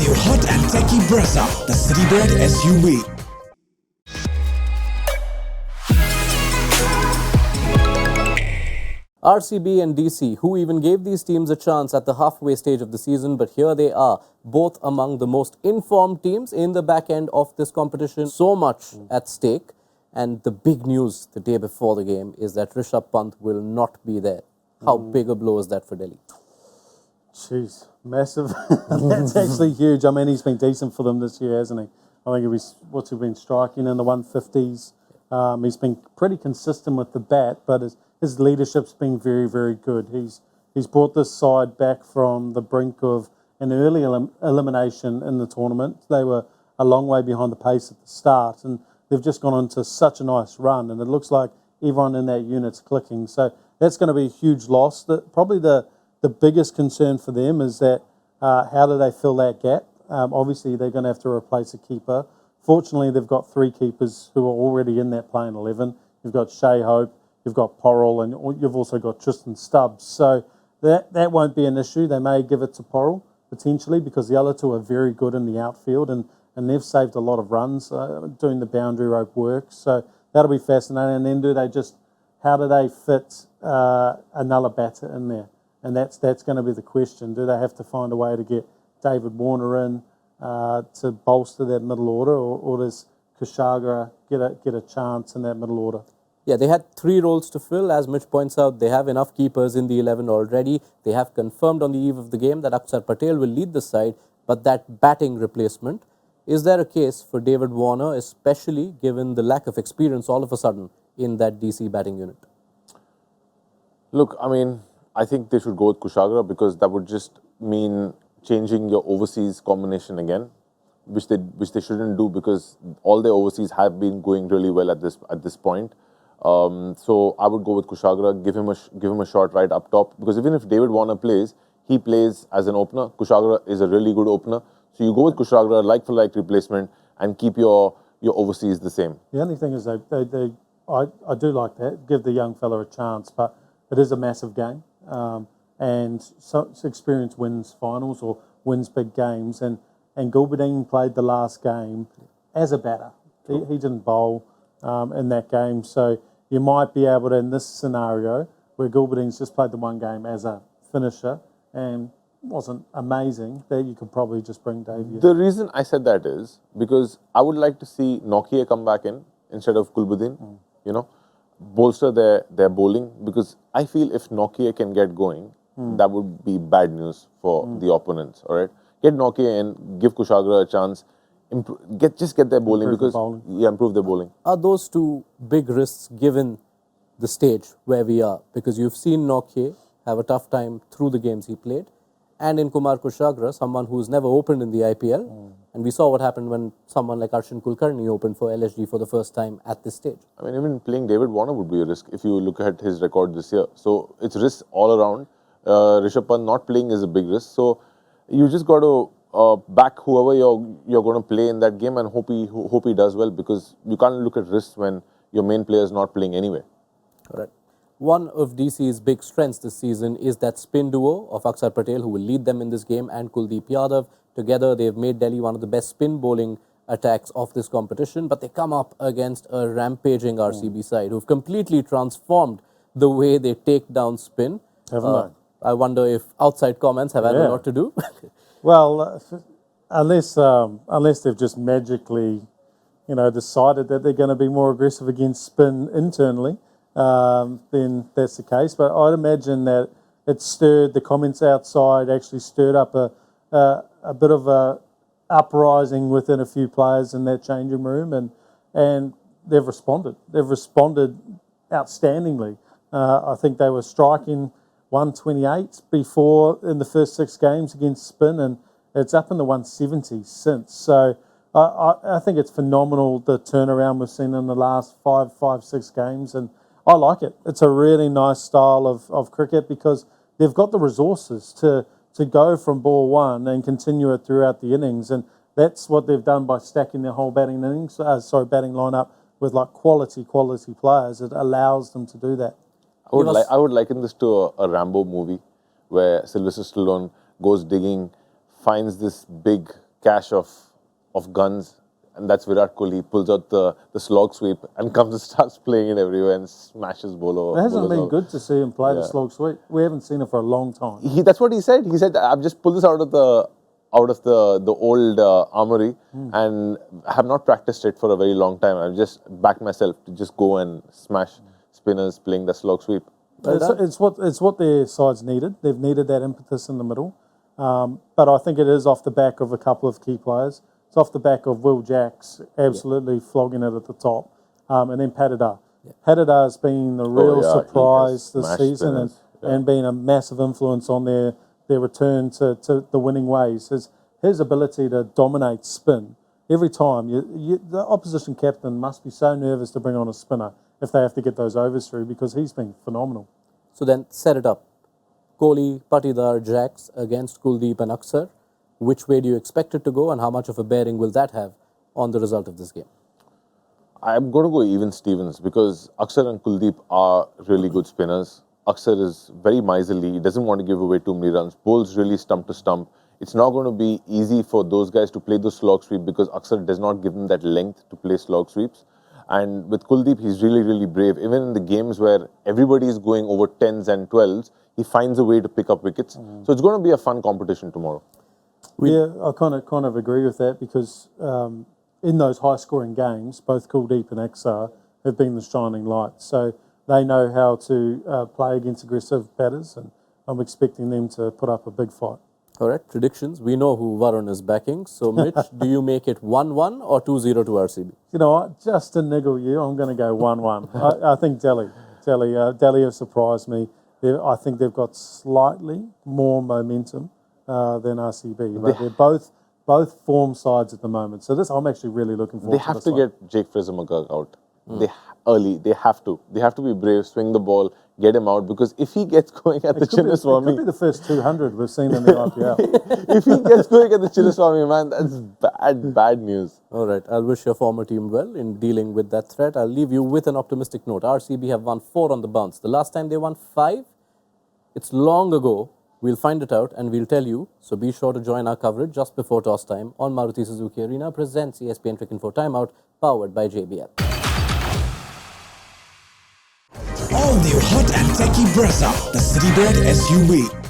new hot and techy Brezza, the city bred SUV. RCB and DC, who even gave these teams a chance at the halfway stage of the season, but here they are, both among the most informed teams in the back end of this competition. So much at stake. And the big news the day before the game is that Pant will not be there. How big a blow is that for Delhi? Jeez, massive. That's actually huge. I mean, he's been decent for them this year, hasn't he? I think what's he been striking in the 150s. He's been pretty consistent with the bat, but his leadership's been very, very good. He's brought this side back from the brink of an early elimination in the tournament. They were a long way behind the pace at the start, and they've just gone into such a nice run, and it looks like everyone in that unit's clicking. So that's going to be a huge loss. Probably the biggest concern for them is that how do they fill that gap? Obviously, they're going to have to replace a keeper. Fortunately, they've got three keepers who are already in that playing 11. You've got Shea Hope, you've got Porrell, and you've also got Tristan Stubbs. So that won't be an issue. They may give it to Porrell, potentially, because the other two are very good in the outfield, and they've saved a lot of runs doing the boundary rope work. So that'll be fascinating. And then how do they fit another batter in there? And that's going to be the question. Do they have to find a way to get David Warner in to bolster that middle order, or does Kushagra get a chance in that middle order? Yeah, they had three roles to fill. As Mitch points out, they have enough keepers in the 11 already. They have confirmed on the eve of the game that Akshar Patel will lead the side, but that batting replacement, is there a case for David Warner, especially given the lack of experience all of a sudden in that DC batting unit? Look, I mean, I think they should go with Kushagra because that would just mean changing your overseas combination again, which they shouldn't do because all their overseas have been going really well at this point. So I would go with Kushagra, give him a shot right up top, because even if David Warner plays, he plays as an opener. Kushagra is a really good opener. So you go with Kushagra, like for like replacement, and keep your overseas the same. The only thing is I do like that, give the young fella a chance, but it is a massive game. And so experience wins finals or wins big games. And Gulbadine played the last game as a batter. He didn't bowl in that game. So you might be able to, in this scenario, where Gulbadine's just played the one game as a finisher and wasn't amazing, that you could probably just bring Davey in. The reason I said that is because I would like to see Nokia come back in instead of Gulbadine, bolster their bowling, because I feel if Nokia can get going, that would be bad news for the opponents, all right? Get Nokia in, give Kushagra a chance, just get their bowling, improve their bowling. Are those two big risks given the stage where we are? Because you've seen Nokia have a tough time through the games he played, and in Kumar Kushagra, someone who's never opened in the IPL, and we saw what happened when someone like Arshin Kulkarni opened for LSG for the first time at this stage. I mean, even playing David Warner would be a risk if you look at his record this year. So it's risks all around. Rishabh Pant not playing is a big risk. So you just got to back whoever you're going to play in that game and hope he does well, because you can't look at risks when your main player is not playing anyway. All right. One of DC's big strengths this season is that spin duo of Akshar Patel, who will lead them in this game, and Kuldeep Yadav. Together, they've made Delhi one of the best spin bowling attacks of this competition, but they come up against a rampaging RCB side who've completely transformed the way they take down spin. Haven't they? I wonder if outside comments have had a lot to do. Well, unless they've just magically, decided that they're going to be more aggressive against spin internally, then that's the case. But I'd imagine that it stirred, the comments outside actually stirred up a bit of a uprising within a few players in that changing room, and they've responded. They've responded outstandingly. I think they were striking 128 before in the first 6 games against spin, and it's up in the 170s since. So I think it's phenomenal, the turnaround we've seen in the last 6 games, and I like it. It's a really nice style of cricket because they've got the resources to go from ball one and continue it throughout the innings, and that's what they've done by stacking their whole batting lineup with like quality players. It allows them to do that. I would liken this to a Rambo movie where Sylvester Stallone goes digging, finds this big cache of guns, and that's Virat Kohli. He pulls out the slog sweep and comes and starts playing it everywhere and smashes bowler. It hasn't bowlers been out. good to see him play the Yeah. slog sweep. We haven't seen it for a long time. That's what he said. He said, "I've just pulled this out of the old armory and have not practiced it for a very long time. I've just backed myself to just go and smash spinners playing the slog sweep." It's what their sides needed. They've needed that impetus in the middle. But I think it is off the back of a couple of key players. It's off the back of Will Jacks absolutely flogging it at the top, and then Patidar. Patidar has been the real surprise this season and been a massive influence on their return to the winning ways. His ability to dominate spin every time. The opposition captain must be so nervous to bring on a spinner if they have to get those overs through, because he's been phenomenal. So then set it up. Kohli, Patidar, Jacks against Kuldeep and Akshar. Which way do you expect it to go, and how much of a bearing will that have on the result of this game? I'm going to go even Stevens because Akshar and Kuldeep are really good spinners. Akshar is very miserly. He doesn't want to give away too many runs. Bowls really stump to stump. It's not going to be easy for those guys to play the slog sweep because Akshar does not give them that length to play slog sweeps. And with Kuldeep, he's really, really brave. Even in the games where everybody is going over 10s and 12s, he finds a way to pick up wickets. So it's going to be a fun competition tomorrow. I kind of agree with that, because in those high-scoring games, both Kuldeep and Akshar have been the shining light. So they know how to play against aggressive batters, and I'm expecting them to put up a big fight. All right, predictions. We know who Varun is backing. So, Mitch, do you make it 1-1 or 2-0 to RCB? You know what? Just to niggle you, I'm going to go 1-1. I think Delhi have surprised me. I think they've got slightly more momentum than RCB, but they're both form sides at the moment. So I'm actually really looking forward to this. They have to get Jake Fraser-McGurk out. They have to be brave, swing the ball, get him out, because if he gets going at the Chinnaswamy... It could be the first 200 we've seen in the IPL. If he gets going at the Chinnaswamy, man, that's bad news. All right, I'll wish your former team well in dealing with that threat. I'll leave you with an optimistic note. RCB have won 4 on the bounce. The last time they won 5, it's long ago. We'll find it out and we'll tell you. So be sure to join our coverage just before toss time on Maruti Suzuki Arena presents ESPNcricinfo Timeout, powered by JBL. All new hot and techy Brezza, the Citybird SUV.